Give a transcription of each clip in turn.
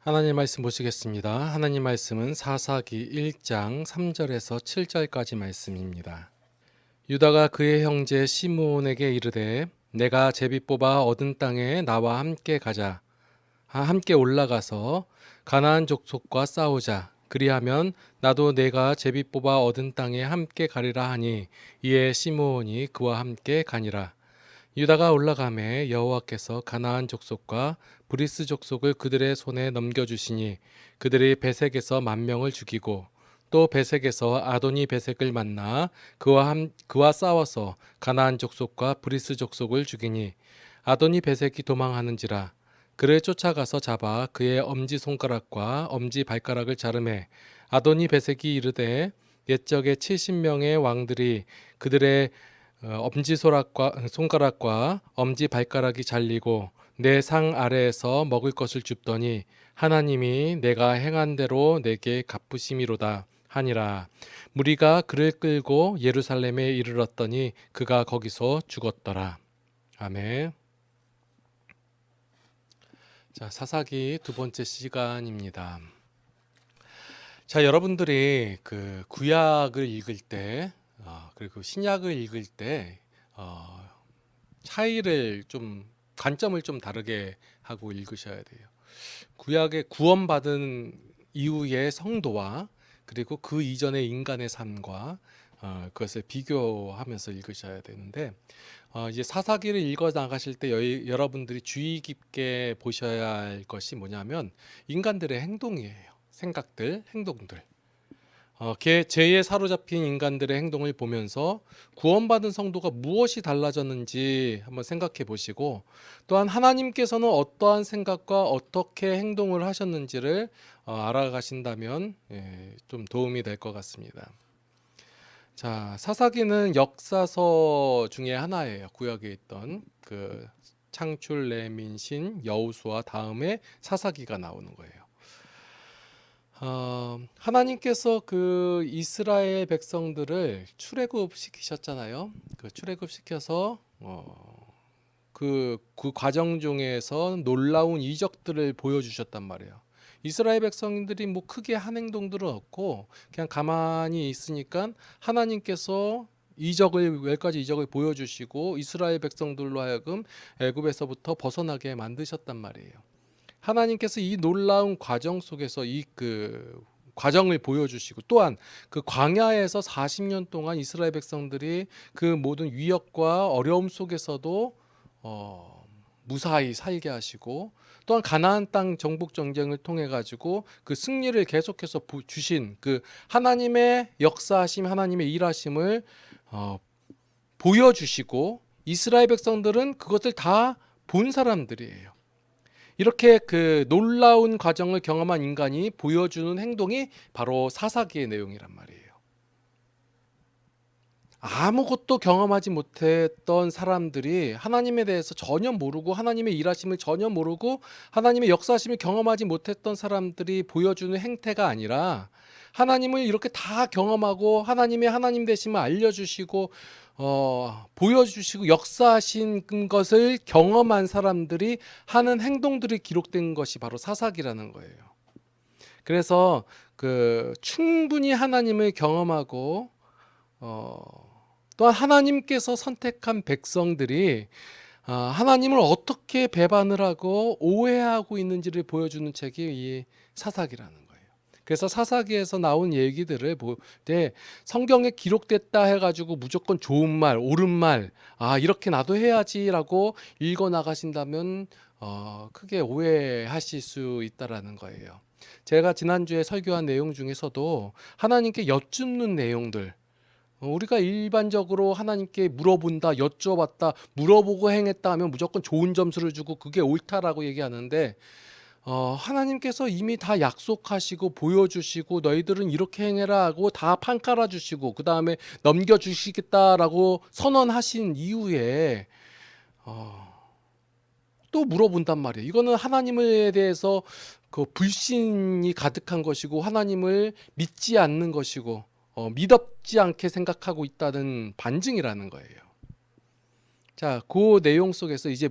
하나님 말씀 보시겠습니다. 하나님 말씀은 사사기 1장 3절에서 7절까지 말씀입니다. 유다가 그의 형제 시므온에게 이르되 내가 제비 뽑아 얻은 땅에 나와 함께 가자. 함께 올라가서 가나안 족속과 싸우자. 그리하면 나도 내가 제비 뽑아 얻은 땅에 함께 가리라 하니 이에 시므온이 그와 함께 가니라. 유다가 올라가매 여호와께서 가나안 족속과 브리스 족속을 그들의 손에 넘겨주시니 그들이 베색에서 10,000명을 죽이고 또 베색에서 아도니 베색을 만나 그와 싸워서 가나안 족속과 브리스 족속을 죽이니 아도니 베색이 도망하는지라. 그를 쫓아가서 잡아 그의 엄지 손가락과 엄지 발가락을 자르매 아도니 베색이 이르되 옛적에 70명의 왕들이 그들의 엄지 손가락과 엄지 발가락이 잘리고 내 상 아래에서 먹을 것을 줍더니 하나님이 내가 행한 대로 내게 갚으심이로다 하니라. 무리가 그를 끌고 예루살렘에 이르렀더니 그가 거기서 죽었더라. 아멘. 자, 사사기 두 번째 시간입니다. 자, 여러분들이 그 구약을 읽을 때 그리고 신약을 읽을 때 차이를 좀 관점을 좀 다르게 하고 읽으셔야 돼요. 구약의 구원받은 이후의 성도와 그리고 그 이전의 인간의 삶과 그것을 비교하면서 읽으셔야 되는데 이제 사사기를 읽어 나가실 때 여러분들이 주의 깊게 보셔야 할 것이 뭐냐면 인간들의 행동이에요. 생각들, 행동들. 죄에 사로잡힌 인간들의 행동을 보면서 구원받은 성도가 무엇이 달라졌는지 한번 생각해 보시고 또한 하나님께서는 어떠한 생각과 어떻게 행동을 하셨는지를 알아가신다면 좀 도움이 될 것 같습니다. 자, 사사기는 역사서 중에 하나예요. 구약에 있던 그 창출, 레민신, 여호수아 다음에 사사기가 나오는 거예요. 하나님께서 그 이스라엘 백성들을 출애굽시키셨잖아요. 그 출애굽시켜서 그 과정 중에서 놀라운 이적들을 보여주셨단 말이에요. 이스라엘 백성들이 뭐 크게 한 행동들은 없고 그냥 가만히 있으니까 하나님께서 몇 가지 이적을 보여주시고 이스라엘 백성들로 하여금 애굽에서부터 벗어나게 만드셨단 말이에요. 하나님께서 이 놀라운 과정 속에서 그 과정을 보여주시고 또한 그 광야에서 40년 동안 이스라엘 백성들이 그 모든 위협과 어려움 속에서도 무사히 살게 하시고 또한 가나안 땅 정복 전쟁을 통해 가지고 그 승리를 계속해서 주신 그 하나님의 역사하심, 하나님의 일하심을 보여주시고 이스라엘 백성들은 그것을 다 본 사람들이에요. 이렇게 그 놀라운 과정을 경험한 인간이 보여주는 행동이 바로 사사기의 내용이란 말이에요. 아무것도 경험하지 못했던 사람들이 하나님에 대해서 전혀 모르고 하나님의 일하심을 전혀 모르고 하나님의 역사하심을 경험하지 못했던 사람들이 보여주는 행태가 아니라 하나님을 이렇게 다 경험하고 하나님의 하나님 되심을 알려주시고 보여주시고 역사하신 것을 경험한 사람들이 하는 행동들이 기록된 것이 바로 사사기라는 거예요. 그래서 그 충분히 하나님을 경험하고 또한 하나님께서 선택한 백성들이 하나님을 어떻게 배반을 하고 오해하고 있는지를 보여주는 책이 이 사사기라는 거예요. 그래서 사사기에서 나온 얘기들을 볼 때 성경에 기록됐다 해가지고 무조건 좋은 말, 옳은 말, 이렇게 나도 해야지라고 읽어 나가신다면 크게 오해하실 수 있다라는 거예요. 제가 지난주에 설교한 내용 중에서도 하나님께 여쭙는 내용들, 우리가 일반적으로 하나님께 물어본다, 여쭤봤다, 물어보고 행했다 하면 무조건 좋은 점수를 주고 그게 옳다라고 얘기하는데 하나님께서 이미 다 약속하시고 보여주시고 너희들은 이렇게 행해라 하고 다 판 깔아주시고 그 다음에 넘겨주시겠다라고 선언하신 이후에 또 물어본단 말이에요. 이거는 하나님에 대해서 그 불신이 가득한 것이고 하나님을 믿지 않는 것이고 믿었지 않게 생각하고 있다는 반증이라는 거예요. 자, 그 내용 속에서 이제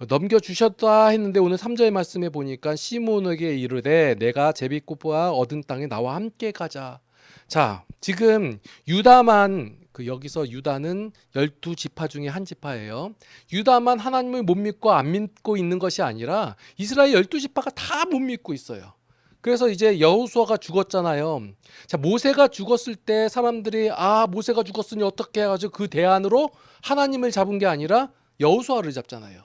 넘겨주셨다 했는데 오늘 3절 말씀에 보니까 시므온에게 이르되 내가 제비꽃보아 얻은 땅에 나와 함께 가자. 자, 지금 유다만 여기서 유다는 12지파 중에 한 지파예요. 유다만 하나님을 못 믿고 안 믿고 있는 것이 아니라 이스라엘 12지파가 다 못 믿고 있어요. 그래서 이제 여호수아가 죽었잖아요. 자, 모세가 죽었을 때 사람들이 모세가 죽었으니 어떻게 해가지고 그 대안으로 하나님을 잡은 게 아니라 여호수아를 잡잖아요.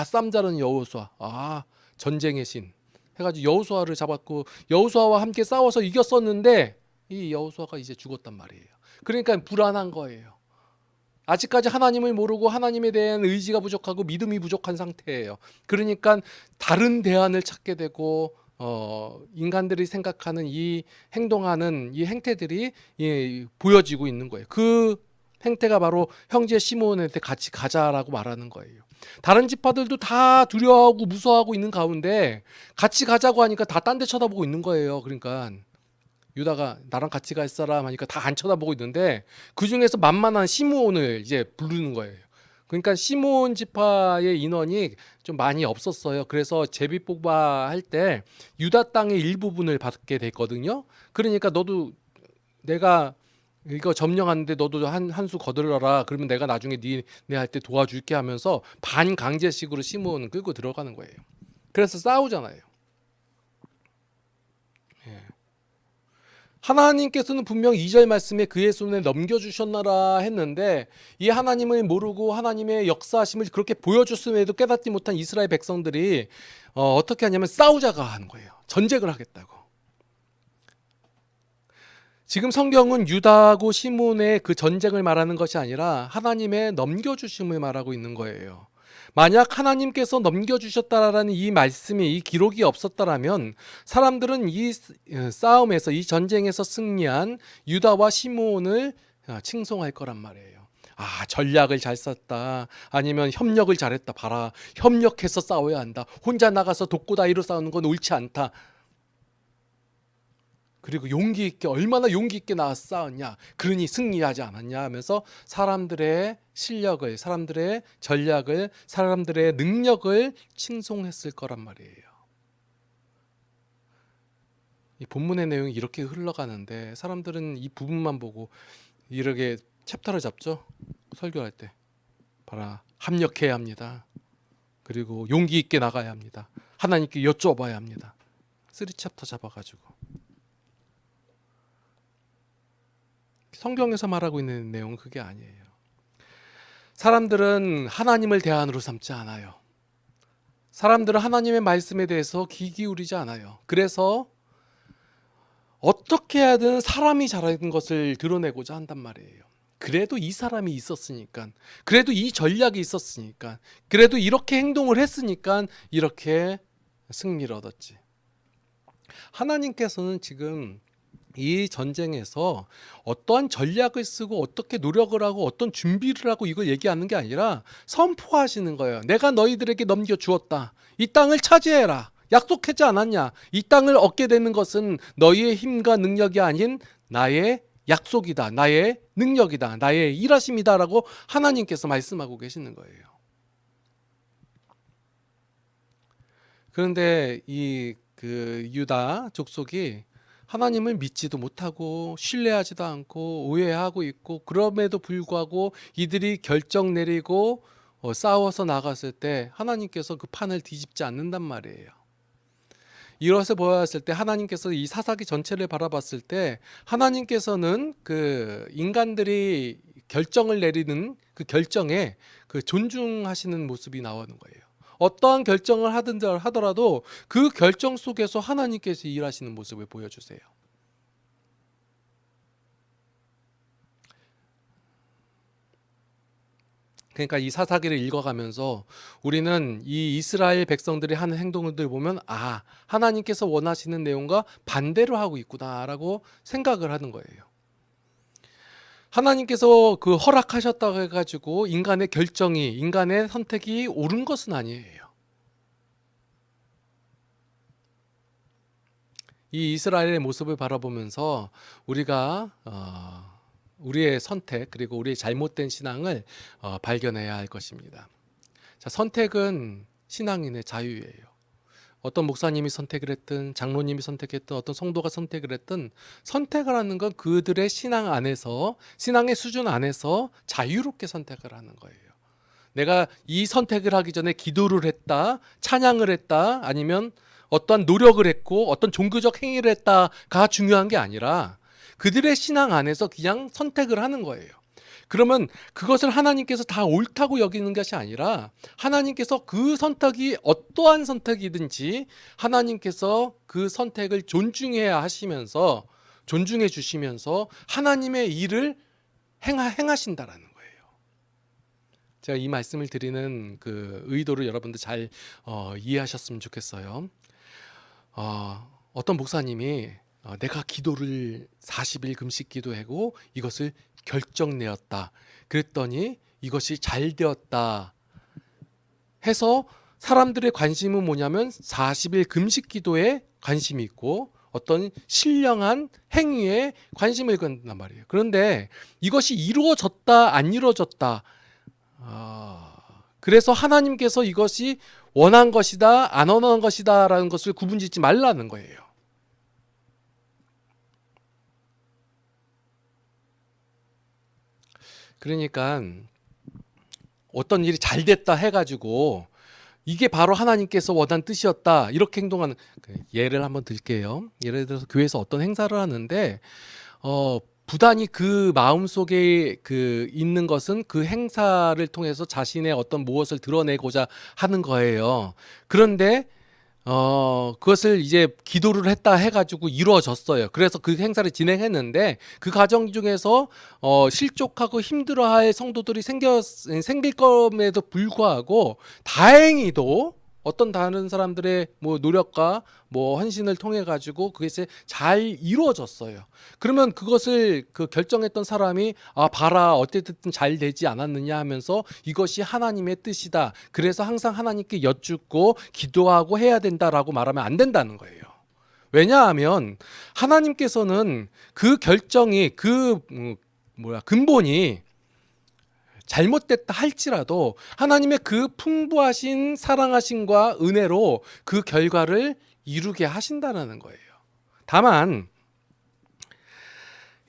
쌈자는 여호수아, 전쟁의 신 해가지고 여호수아를 잡았고 여호수아와 함께 싸워서 이겼었는데 이 여호수아가 이제 죽었단 말이에요. 그러니까 불안한 거예요. 아직까지 하나님을 모르고 하나님에 대한 의지가 부족하고 믿음이 부족한 상태예요. 그러니까 다른 대안을 찾게 되고 인간들이 생각하는 이 행동하는 이 행태들이 보여지고 있는 거예요. 그 행태가 바로 형제 시므온한테 같이 가자라고 말하는 거예요. 다른 지파들도 다 두려워하고 무서워하고 있는 가운데 같이 가자고 하니까 다 딴 데 쳐다보고 있는 거예요. 그러니까 유다가 나랑 같이 갈 사람 하니까 다 안 쳐다보고 있는데 그 중에서 만만한 시므온을 이제 부르는 거예요. 그러니까 시므온 지파의 인원이 좀 많이 없었어요. 그래서 제비 뽑아 할 때 유다 땅의 일부분을 받게 됐거든요. 그러니까 너도 내가 이거 점령하는데 너도 한 수 거들러라. 그러면 내가 나중에 네 할 때 도와줄게 하면서 반강제식으로 시므온을 끌고 들어가는 거예요. 그래서 싸우잖아요. 하나님께서는 분명 2절 말씀에 그의 손에 넘겨주셨나라 했는데 이 하나님을 모르고 하나님의 역사하심을 그렇게 보여줬음에도 깨닫지 못한 이스라엘 백성들이 어떻게 하냐면 싸우자가 하는 거예요. 전쟁을 하겠다고. 지금 성경은 유다하고 시므온의 그 전쟁을 말하는 것이 아니라 하나님의 넘겨주심을 말하고 있는 거예요. 만약 하나님께서 넘겨주셨다라는 이 말씀이 이 기록이 없었다라면 사람들은 이 싸움에서 이 전쟁에서 승리한 유다와 시므온을 칭송할 거란 말이에요. 전략을 잘 썼다. 아니면 협력을 잘했다. 봐라. 협력해서 싸워야 한다. 혼자 나가서 독고다이로 싸우는 건 옳지 않다. 그리고 용기 있게 얼마나 용기 있게 나와서 싸웠냐. 그러니 승리하지 않았냐 하면서 사람들의 실력을, 사람들의 전략을, 사람들의 능력을 칭송했을 거란 말이에요. 이 본문의 내용이 이렇게 흘러가는데 사람들은 이 부분만 보고 이렇게 챕터를 잡죠. 설교할 때. 봐라. 합력해야 합니다. 그리고 용기 있게 나가야 합니다. 하나님께 여쭤봐야 합니다. 3챕터 잡아가지고. 성경에서 말하고 있는 내용은 그게 아니에요. 사람들은 하나님을 대안으로 삼지 않아요. 사람들은 하나님의 말씀에 대해서 귀 기울이지 않아요. 그래서 어떻게 하든 사람이 잘하는 것을 드러내고자 한단 말이에요. 그래도 이 사람이 있었으니까, 그래도 이 전략이 있었으니까, 그래도 이렇게 행동을 했으니까 이렇게 승리를 얻었지. 하나님께서는 지금 이 전쟁에서 어떠한 전략을 쓰고 어떻게 노력을 하고 어떤 준비를 하고 이걸 얘기하는 게 아니라 선포하시는 거예요. 내가 너희들에게 넘겨주었다. 이 땅을 차지해라. 약속하지 않았냐. 이 땅을 얻게 되는 것은 너희의 힘과 능력이 아닌 나의 약속이다. 나의 능력이다. 나의 일하심이다. 라고 하나님께서 말씀하고 계시는 거예요. 그런데 그 유다 족속이 하나님을 믿지도 못하고 신뢰하지도 않고 오해하고 있고 그럼에도 불구하고 이들이 결정 내리고 싸워서 나갔을 때 하나님께서 그 판을 뒤집지 않는단 말이에요. 이것을 보았을 때 하나님께서 이 사사기 전체를 바라봤을 때 하나님께서는 그 인간들이 결정을 내리는 그 결정에 그 존중하시는 모습이 나오는 거예요. 어떠한 결정을 하더라도 그 결정 속에서 하나님께서 일하시는 모습을 보여주세요. 그러니까 이 사사기를 읽어가면서 우리는 이 이스라엘 백성들이 하는 행동들을 보면 하나님께서 원하시는 내용과 반대로 하고 있구나라고 생각을 하는 거예요. 하나님께서 그 허락하셨다고 해가지고 인간의 결정이, 인간의 선택이 옳은 것은 아니에요. 이 이스라엘의 모습을 바라보면서 우리가 우리의 선택 그리고 우리의 잘못된 신앙을 발견해야 할 것입니다. 자, 선택은 신앙인의 자유예요. 어떤 목사님이 선택을 했든 장로님이 선택했든 어떤 성도가 선택을 했든 선택을 하는 건 그들의 신앙 안에서 신앙의 수준 안에서 자유롭게 선택을 하는 거예요. 내가 이 선택을 하기 전에 기도를 했다, 찬양을 했다, 아니면 어떠한 노력을 했고 어떤 종교적 행위를 했다가 중요한 게 아니라 그들의 신앙 안에서 그냥 선택을 하는 거예요. 그러면 그것을 하나님께서 다 옳다고 여기는 것이 아니라 하나님께서 그 선택이 어떠한 선택이든지 하나님께서 그 선택을 존중해야 하시면서 존중해 주시면서 하나님의 일을 행하신다라는 거예요. 제가 이 말씀을 드리는 그 의도를 여러분들 잘 이해하셨으면 좋겠어요. 어떤 목사님이 내가 기도를 40일 금식 기도하고 이것을 결정내었다. 그랬더니 이것이 잘 되었다 해서 사람들의 관심은 뭐냐면 40일 금식 기도에 관심이 있고 어떤 신령한 행위에 관심을 갖는단 말이에요. 그런데 이것이 이루어졌다 안 이루어졌다 그래서 하나님께서 이것이 원한 것이다 안 원한 것이다 라는 것을 구분짓지 말라는 거예요. 그러니까 어떤 일이 잘 됐다 해가지고 이게 바로 하나님께서 원한 뜻이었다 이렇게 행동하는 예를 한번 들게요. 예를 들어서 교회에서 어떤 행사를 하는데 부단히 그 마음속에 그 있는 것은 그 행사를 통해서 자신의 어떤 무엇을 드러내고자 하는 거예요. 그런데 그것을 이제 기도를 했다 해가지고 이루어졌어요. 그래서 그 행사를 진행했는데 그 과정 중에서 실족하고 힘들어할 성도들이 생길 것에도 불구하고 다행히도 어떤 다른 사람들의 뭐 노력과 뭐 헌신을 통해 가지고 그것이 잘 이루어졌어요. 그러면 그것을 그 결정했던 사람이 봐라 어쨌든 잘 되지 않았느냐 하면서 이것이 하나님의 뜻이다. 그래서 항상 하나님께 여쭙고 기도하고 해야 된다라고 말하면 안 된다는 거예요. 왜냐하면 하나님께서는 그 결정이 근본이 잘못됐다 할지라도 하나님의 그 풍부하신 사랑하심과 은혜로 그 결과를 이루게 하신다는 거예요. 다만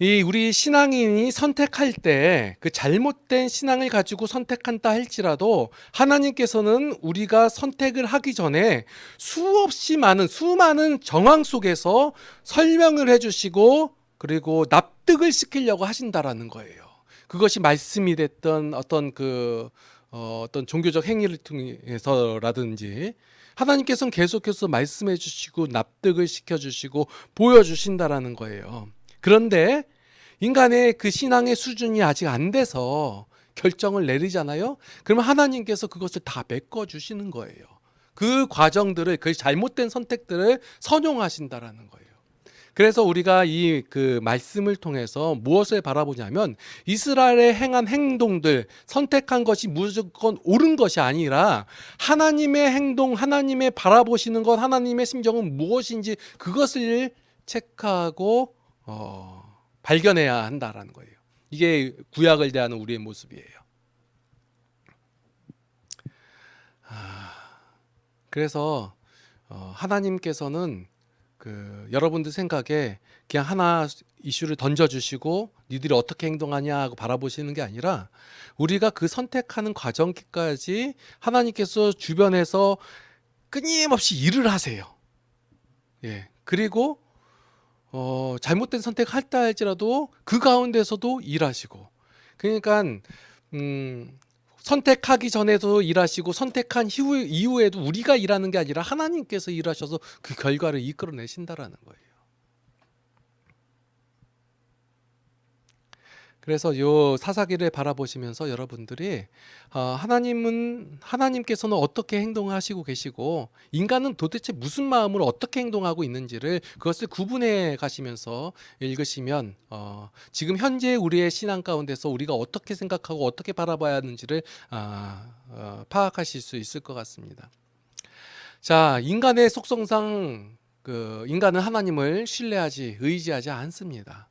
우리 신앙인이 선택할 때 그 잘못된 신앙을 가지고 선택한다 할지라도 하나님께서는 우리가 선택을 하기 전에 수많은 정황 속에서 설명을 해주시고 그리고 납득을 시키려고 하신다라는 거예요. 그것이 말씀이 됐던 어떤 어떤 종교적 행위를 통해서라든지 하나님께서는 계속해서 말씀해 주시고 납득을 시켜 주시고 보여 주신다라는 거예요. 그런데 인간의 그 신앙의 수준이 아직 안 돼서 결정을 내리잖아요. 그러면 하나님께서 그것을 다 메꿔 주시는 거예요. 그 과정들을 그 잘못된 선택들을 선용하신다라는 거예요. 그래서 우리가 이 그 말씀을 통해서 무엇을 바라보냐면 이스라엘의 행한 행동들 선택한 것이 무조건 옳은 것이 아니라 하나님의 행동, 하나님의 바라보시는 것, 하나님의 심정은 무엇인지 그것을 체크하고 발견해야 한다라는 거예요. 이게 구약을 대하는 우리의 모습이에요. 그래서 하나님께서는 여러분들 생각에 그냥 하나 이슈를 던져주시고 니들이 어떻게 행동하냐 하고 바라보시는 게 아니라 우리가 그 선택하는 과정까지 하나님께서 주변에서 끊임없이 일을 하세요. 예. 그리고 잘못된 선택할다 할지라도 그 가운데서도 일하시고 그러니까 선택하기 전에도 일하시고 선택한 이후에도 우리가 일하는 게 아니라 하나님께서 일하셔서 그 결과를 이끌어내신다라는 거예요. 그래서 요 사사기를 바라보시면서 여러분들이 하나님께서는 어떻게 행동하시고 계시고 인간은 도대체 무슨 마음으로 어떻게 행동하고 있는지를 그것을 구분해 가시면서 읽으시면 지금 현재 우리의 신앙 가운데서 우리가 어떻게 생각하고 어떻게 바라봐야 하는지를 파악하실 수 있을 것 같습니다. 자, 인간의 속성상 인간은 하나님을 신뢰하지 의지하지 않습니다.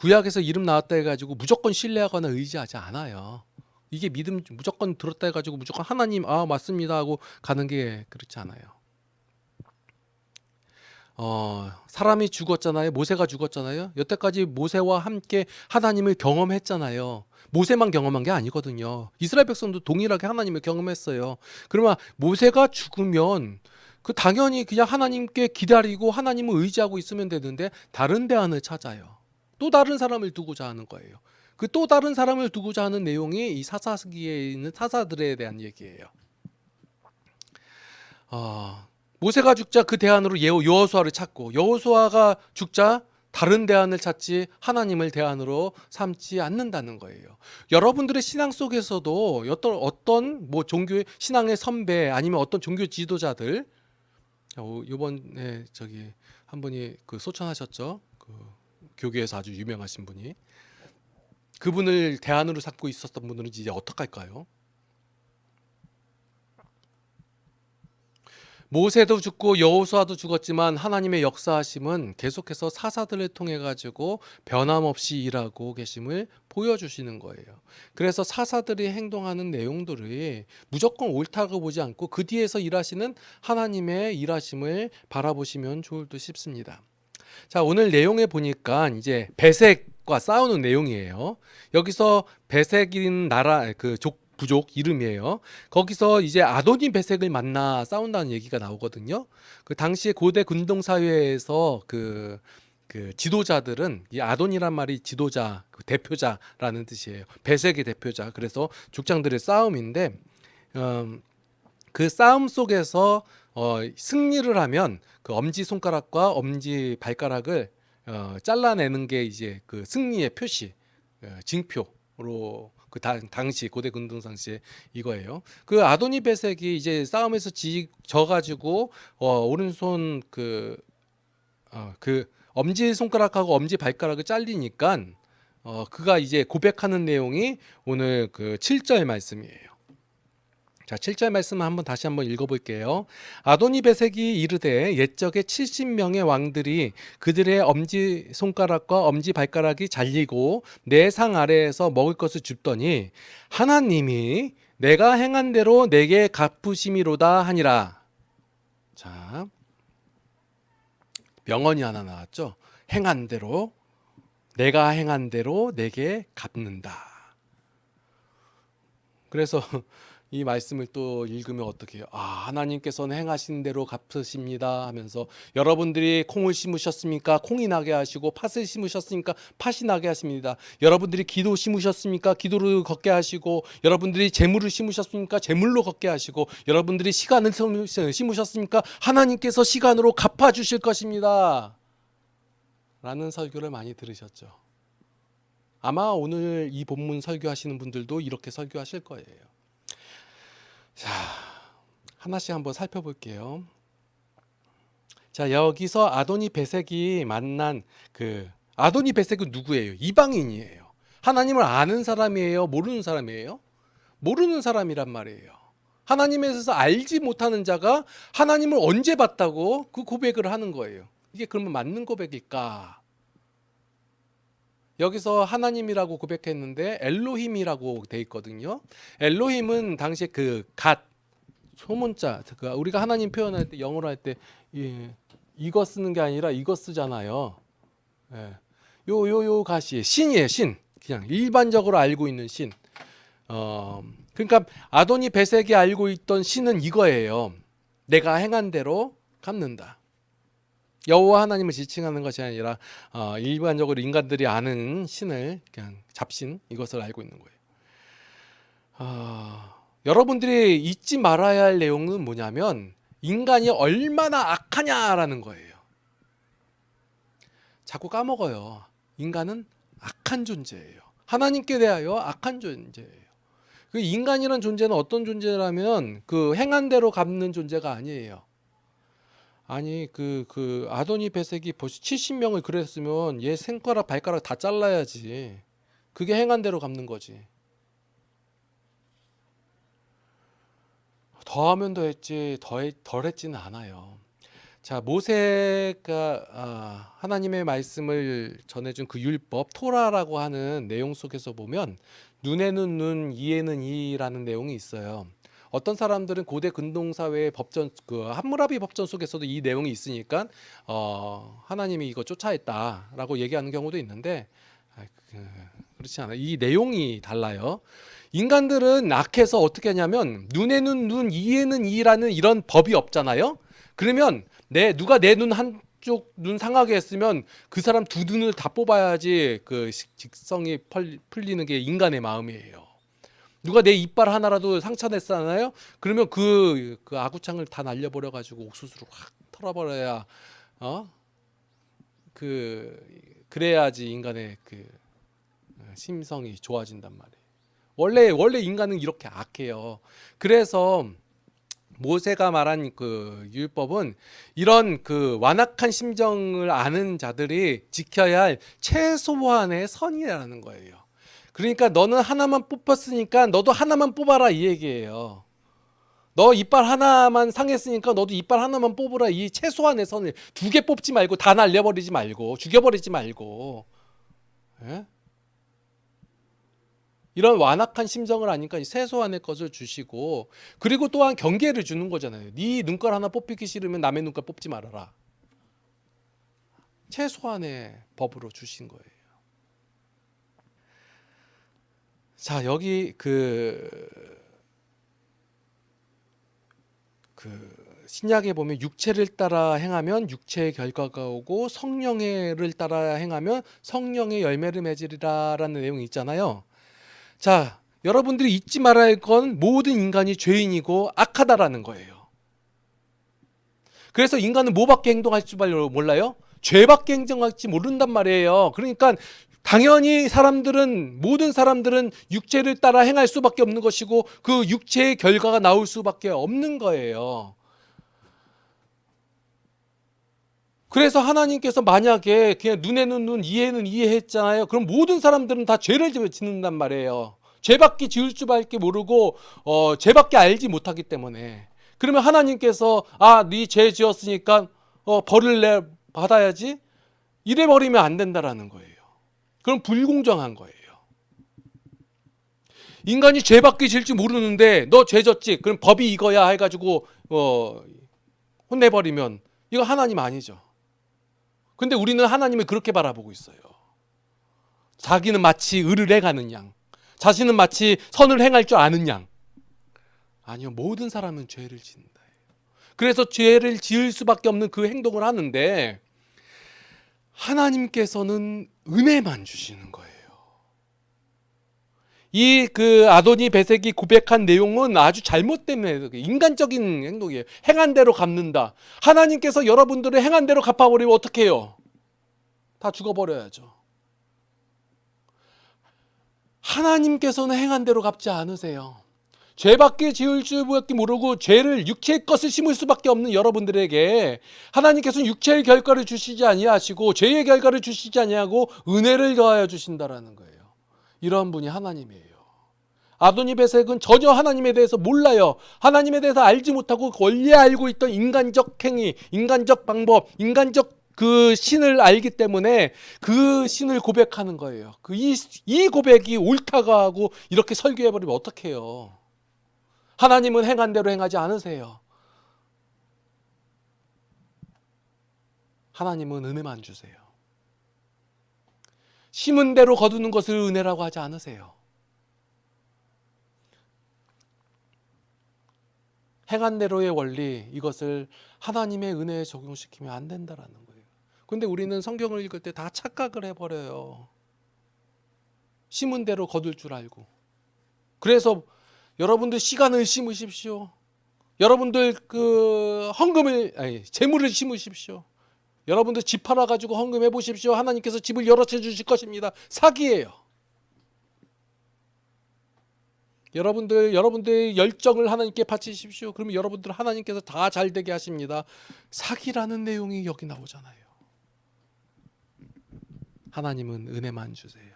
구약에서 이름 나왔다 해가지고 무조건 신뢰하거나 의지하지 않아요. 이게 믿음 무조건 들었다 해가지고 무조건 하나님 맞습니다 하고 가는 게 그렇지 않아요. 사람이 죽었잖아요. 모세가 죽었잖아요. 여태까지 모세와 함께 하나님을 경험했잖아요. 모세만 경험한 게 아니거든요. 이스라엘 백성도 동일하게 하나님을 경험했어요. 그러면 모세가 죽으면 그 당연히 그냥 하나님께 기다리고 하나님을 의지하고 있으면 되는데 다른 대안을 찾아요. 또 다른 사람을 두고자 하는 거예요. 그 또 다른 사람을 두고자 하는 내용이 이 사사기에 있는 사사들에 대한 얘기예요. 모세가 죽자 그 대안으로 여호수아를 찾고 여호수아가 죽자 다른 대안을 찾지 하나님을 대안으로 삼지 않는다는 거예요. 여러분들의 신앙 속에서도 어떤 뭐 종교 신앙의 선배 아니면 어떤 종교 지도자들 이번에 저기 한 분이 그 소천하셨죠. 그 교계에서 아주 유명하신 분이 그분을 대안으로 삼고 있었던 분들은 이제 어떡할까요? 모세도 죽고 여호수아도 죽었지만 하나님의 역사하심은 계속해서 사사들을 통해 가지고 변함없이 일하고 계심을 보여주시는 거예요. 그래서 사사들이 행동하는 내용들이 무조건 옳다고 보지 않고 그 뒤에서 일하시는 하나님의 일하심을 바라보시면 좋을 듯 싶습니다. 자, 오늘 내용에 보니까 이제 베색과 싸우는 내용이에요. 여기서 베색인 나라 그 부족 이름이에요. 거기서 이제 아도니 베색을 만나 싸운다는 얘기가 나오거든요. 그 당시에 고대 군동 사회에서 그 지도자들은 이 아도니란 말이 지도자, 그 대표자라는 뜻이에요. 베색의 대표자. 그래서 족장들의 싸움인데 그 싸움 속에서 승리를 하면 그 엄지 손가락과 엄지 발가락을 잘라내는 게 이제 그 승리의 표시, 징표로 그 당시 고대 근동 당시에 이거예요. 그 아도니 베색이 이제 싸움에서 져가지고 오른손 그 엄지 손가락하고 엄지 발가락을 잘리니까 그가 이제 고백하는 내용이 오늘 그 7절 말씀이에요. 자, 7절 말씀 다시 한번 읽어볼게요. 아도니 베색이 이르되 옛적에 70명의 왕들이 그들의 엄지 손가락과 엄지 발가락이 잘리고 내 상 아래에서 먹을 것을 줍더니 하나님이 내가 행한 대로 내게 갚으심이로다 하니라. 자, 명언이 하나 나왔죠. 행한 대로, 내가 행한 대로 내게 갚는다. 그래서 이 말씀을 또 읽으면 어떻게 해요? 하나님께서는 행하신 대로 갚으십니다 하면서 여러분들이 콩을 심으셨습니까? 콩이 나게 하시고 팥을 심으셨으니까 팥이 나게 하십니다. 여러분들이 기도 심으셨습니까? 기도를 걷게 하시고 여러분들이 재물을 심으셨습니까? 재물로 걷게 하시고 여러분들이 시간을 심으셨습니까? 하나님께서 시간으로 갚아주실 것입니다. 라는 설교를 많이 들으셨죠. 아마 오늘 이 본문 설교하시는 분들도 이렇게 설교하실 거예요. 자, 하나씩 한번 살펴볼게요. 자, 여기서 아도니 베색이 만난 그 아도니 베색은 누구예요? 이방인이에요. 하나님을 아는 사람이에요? 모르는 사람이에요? 모르는 사람이란 말이에요. 하나님에 대해서 알지 못하는 자가 하나님을 언제 봤다고 그 고백을 하는 거예요. 이게 그러면 맞는 고백일까? 여기서 하나님이라고 고백했는데 엘로힘이라고 돼 있거든요. 엘로힘은 당시에 그 갓 소문자, 우리가 하나님 표현할 때 영어로 할 때 이거 쓰는 게 아니라 이거 쓰잖아요. 예. 요 갓이 신이에요. 신. 그냥 일반적으로 알고 있는 신. 그러니까 아도니 베색이 알고 있던 신은 이거예요. 내가 행한 대로 갚는다. 여호와 하나님을 지칭하는 것이 아니라 일반적으로 인간들이 아는 신을 그냥 잡신 이것을 알고 있는 거예요. 여러분들이 잊지 말아야 할 내용은 뭐냐면 인간이 얼마나 악하냐라는 거예요. 자꾸 까먹어요. 인간은 악한 존재예요. 하나님께 대하여 악한 존재예요. 그 인간이라는 존재는 어떤 존재라면 그 행한 대로 갚는 존재가 아니에요. 아니 그 아도니 베색이 벌써 70명을 그랬으면 얘 손가락 발가락 다 잘라야지. 그게 행한 대로 갚는 거지. 더하면 더했지 덜 했지는 않아요. 자, 모세가 하나님의 말씀을 전해준 그 율법 토라라고 하는 내용 속에서 보면 눈에는 눈, 이에는 이라는 내용이 있어요. 어떤 사람들은 고대 근동사회의 법전, 그 함무라비 법전 속에서도 이 내용이 있으니까 하나님이 이거 쫓아했다라고 얘기하는 경우도 있는데 그렇지 않아요. 이 내용이 달라요. 인간들은 악해서 어떻게 하냐면 눈에는 눈, 이에는 이라는 이런 법이 없잖아요. 그러면 누가 내 눈 한쪽 눈 상하게 했으면 그 사람 두 눈을 다 뽑아야지 그 직성이 풀리는 게 인간의 마음이에요. 누가 내 이빨 하나라도 상처냈잖아요. 그러면 그 아구창을 다 날려버려 가지고 옥수수를 확 털어버려야 그래야지 인간의 그 심성이 좋아진단 말이에요. 원래 인간은 이렇게 악해요. 그래서 모세가 말한 그 율법은 이런 그 완악한 심정을 아는 자들이 지켜야 할 최소한의 선이라는 거예요. 그러니까 너는 하나만 뽑혔으니까 너도 하나만 뽑아라 이 얘기예요. 너 이빨 하나만 상했으니까 너도 이빨 하나만 뽑으라, 이 최소한의 선을. 두 개 뽑지 말고 다 날려버리지 말고 죽여버리지 말고. 예? 이런 완악한 심정을 아니까 최소한의 것을 주시고, 그리고 또한 경계를 주는 거잖아요. 네 눈깔 하나 뽑히기 싫으면 남의 눈깔 뽑지 말아라. 최소한의 법으로 주신 거예요. 자, 여기 신약에 보면 육체를 따라 행하면 육체의 결과가 오고 성령을 따라 행하면 성령의 열매를 맺으리라라는 내용이 있잖아요. 자, 여러분들이 잊지 말아야 할 건 모든 인간이 죄인이고 악하다라는 거예요. 그래서 인간은 뭐밖에 행동할 줄 몰라요? 죄밖에 행동할지 모른단 말이에요. 그러니까 당연히 모든 사람들은 육체를 따라 행할 수밖에 없는 것이고 그 육체의 결과가 나올 수밖에 없는 거예요. 그래서 하나님께서 만약에 그냥 눈에는 눈, 이에는 이해 했잖아요. 그럼 모든 사람들은 다 죄를 짓는단 말이에요. 죄밖에 지을 수밖에 모르고 죄밖에 알지 못하기 때문에. 그러면 하나님께서 네 죄 지었으니까 벌을 받아야지, 이래 버리면 안 된다라는 거예요. 그럼 불공정한 거예요. 인간이 죄밖에 지을지 모르는데 너 죄 졌지? 그럼 법이 이거야 해가지고 혼내버리면 이거 하나님 아니죠. 근데 우리는 하나님을 그렇게 바라보고 있어요. 자기는 마치 의를 행하는 양, 자신은 마치 선을 행할 줄 아는 양. 아니요, 모든 사람은 죄를 짓는다. 그래서 죄를 지을 수밖에 없는 그 행동을 하는데 하나님께서는 은혜만 주시는 거예요. 이 아도니 베섹이 고백한 내용은 아주 잘못된 인간적인 행동이에요. 행한 대로 갚는다. 하나님께서 여러분들을 행한 대로 갚아버리면 어떻게 해요? 다 죽어버려야죠. 하나님께서는 행한 대로 갚지 않으세요. 죄밖에 지을 줄밖에 모르고 죄를 육체의 것을 심을 수밖에 없는 여러분들에게 하나님께서는 육체의 결과를 주시지 아니하시고 죄의 결과를 주시지 아니하고 은혜를 더하여 주신다라는 거예요. 이런 분이 하나님이에요. 아도니 베섹은 전혀 하나님에 대해서 몰라요. 하나님에 대해서 알지 못하고 원래 알고 있던 인간적 행위, 인간적 방법, 인간적 그 신을 알기 때문에 그 신을 고백하는 거예요. 이 고백이 옳다고 하고 이렇게 설교해버리면 어떡해요? 하나님은 행한 대로 행하지 않으세요. 하나님은 은혜만 주세요. 심은 대로 거두는 것을 은혜라고 하지 않으세요. 행한 대로의 원리, 이것을 하나님의 은혜에 적용시키면 안 된다라는 거예요. 근데 우리는 성경을 읽을 때 다 착각을 해버려요. 심은 대로 거둘 줄 알고. 그래서 여러분들 시간을 심으십시오. 여러분들 재물을 심으십시오. 여러분들 집 팔아 가지고 헌금해 보십시오. 하나님께서 집을 열어쳐 주실 것입니다. 사기예요. 여러분들의 열정을 하나님께 바치십시오. 그러면 여러분들 하나님께서 다 잘 되게 하십니다. 사기라는 내용이 여기 나오잖아요. 하나님은 은혜만 주세요.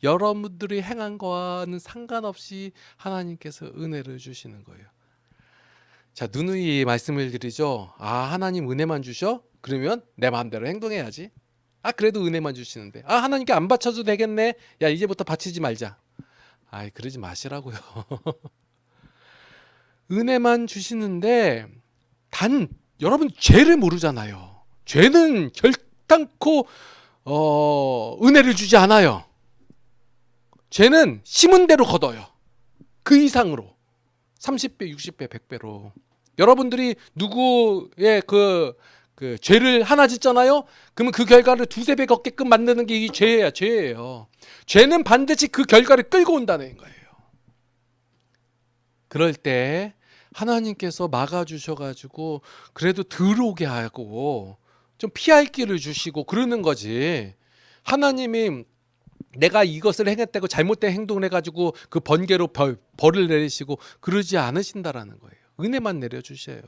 여러분들이 행한 거와는 상관없이 하나님께서 은혜를 주시는 거예요. 자, 누누이 말씀을 드리죠. 하나님 은혜만 주셔? 그러면 내 마음대로 행동해야지. 그래도 은혜만 주시는데. 하나님께 안 바쳐도 되겠네. 야, 이제부터 바치지 말자. 그러지 마시라고요. 은혜만 주시는데 단 여러분 죄를 모르잖아요. 죄는 결단코 은혜를 주지 않아요. 죄는 심은 대로 거둬요. 그 이상으로 30배, 60배, 100배로. 여러분들이 누구의 그 죄를 하나 짓잖아요. 그러면 그 결과를 두세 배 걷게끔 만드는 게 이 죄예요. 죄는 반드시 그 결과를 끌고 온다는 거예요. 그럴 때 하나님께서 막아주셔가지고 그래도 들어오게 하고 좀 피할 길을 주시고 그러는 거지. 하나님이 내가 이것을 행했다고 잘못된 행동을 해가지고 그 번개로 벌을 내리시고 그러지 않으신다라는 거예요. 은혜만 내려주셔요.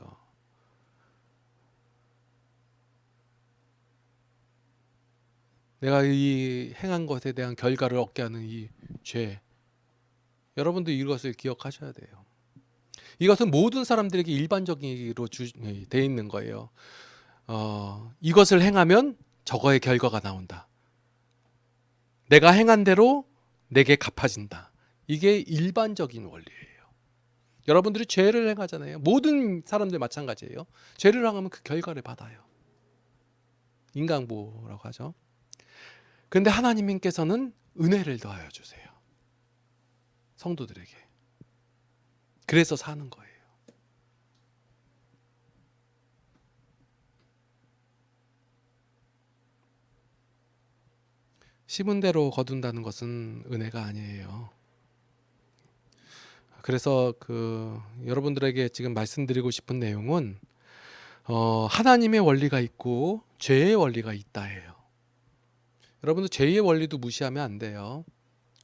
내가 이 행한 것에 대한 결과를 얻게 하는 이 죄. 여러분도 이것을 기억하셔야 돼요. 이것은 모든 사람들에게 일반적으로 돼 있는 거예요. 이것을 행하면 저거의 결과가 나온다. 내가 행한 대로 내게 갚아진다. 이게 일반적인 원리예요. 여러분들이 죄를 행하잖아요. 모든 사람들 마찬가지예요. 죄를 행하면 그 결과를 받아요. 인간보라고 하죠. 그런데 하나님께서는 은혜를 더하여 주세요. 성도들에게. 그래서 사는 거예요. 심은 대로 거둔다는 것은 은혜가 아니에요. 그래서 여러분들에게 지금 말씀드리고 싶은 내용은 하나님의 원리가 있고 죄의 원리가 있다예요. 여러분들 죄의 원리도 무시하면 안 돼요.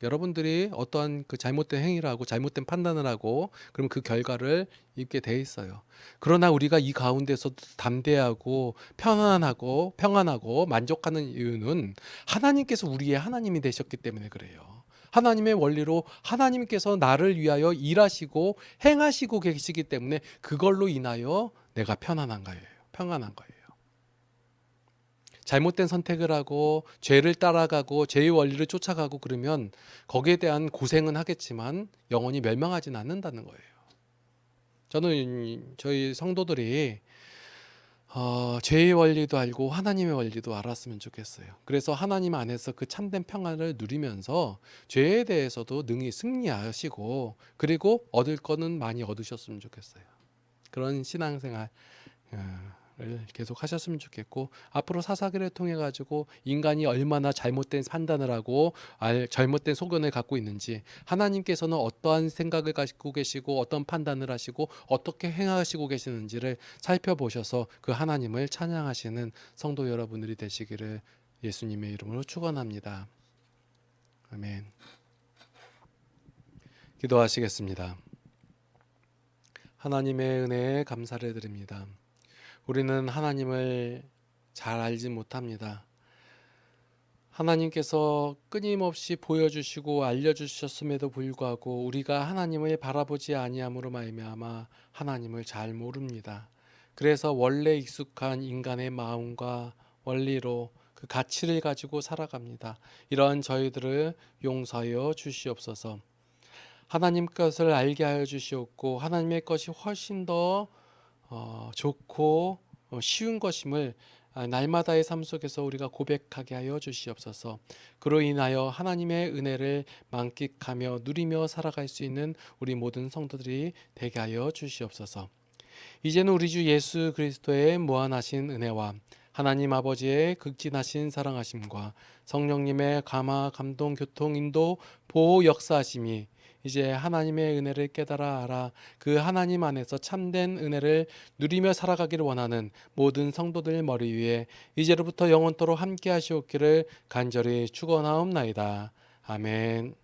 여러분들이 어떠한 그 잘못된 행위를 하고 잘못된 판단을 하고 그러면 그 결과를 입게 돼 있어요. 그러나 우리가 이 가운데서도 담대하고 평안하고 만족하는 이유는 하나님께서 우리의 하나님이 되셨기 때문에 그래요. 하나님의 원리로 하나님께서 나를 위하여 일하시고 행하시고 계시기 때문에 그걸로 인하여 내가 평안한 거예요. 잘못된 선택을 하고 죄를 따라가고 죄의 원리를 쫓아가고 그러면 거기에 대한 고생은 하겠지만 영원히 멸망하지는 않는다는 거예요. 저는 저희 성도들이 죄의 원리도 알고 하나님의 원리도 알았으면 좋겠어요. 그래서 하나님 안에서 그 참된 평안을 누리면서 죄에 대해서도 능히 승리하시고 그리고 얻을 거는 많이 얻으셨으면 좋겠어요. 그런 신앙생활 를 계속 하셨으면 좋겠고 앞으로 사사기를 통해 가지고 인간이 얼마나 잘못된 판단을 하고 잘못된 소견을 갖고 있는지 하나님께서는 어떠한 생각을 가지고 계시고 어떤 판단을 하시고 어떻게 행하시고 계시는지를 살펴보셔서 그 하나님을 찬양하시는 성도 여러분들이 되시기를 예수님의 이름으로 축원합니다. 아멘. 기도하시겠습니다. 하나님의 은혜에 감사를 드립니다. 우리는 하나님을 잘 알지 못합니다. 하나님께서 끊임없이 보여주시고 알려주셨음에도 불구하고 우리가 하나님을 바라보지 아니함으로 말미암아 하나님을 잘 모릅니다. 그래서 원래 익숙한 인간의 마음과 원리로 그 가치를 가지고 살아갑니다. 이러한 저희들을 용서하여 주시옵소서. 하나님 것을 알게 하여 주시옵고 하나님의 것이 훨씬 더 좋고 쉬운 것임을 날마다의 삶 속에서 우리가 고백하게 하여 주시옵소서. 그로 인하여 하나님의 은혜를 만끽하며 누리며 살아갈 수 있는 우리 모든 성도들이 되게 하여 주시옵소서. 이제는 우리 주 예수 그리스도의 무한하신 은혜와 하나님 아버지의 극진하신 사랑하심과 성령님의 감화, 감동, 교통, 인도, 보호, 역사하심이 이제 하나님의 은혜를 깨달아 알아 그 하나님 안에서 참된 은혜를 누리며 살아가기를 원하는 모든 성도들 머리 위에 이제로부터 영원토록 함께 하시옵기를 간절히 축원하옵나이다. 아멘.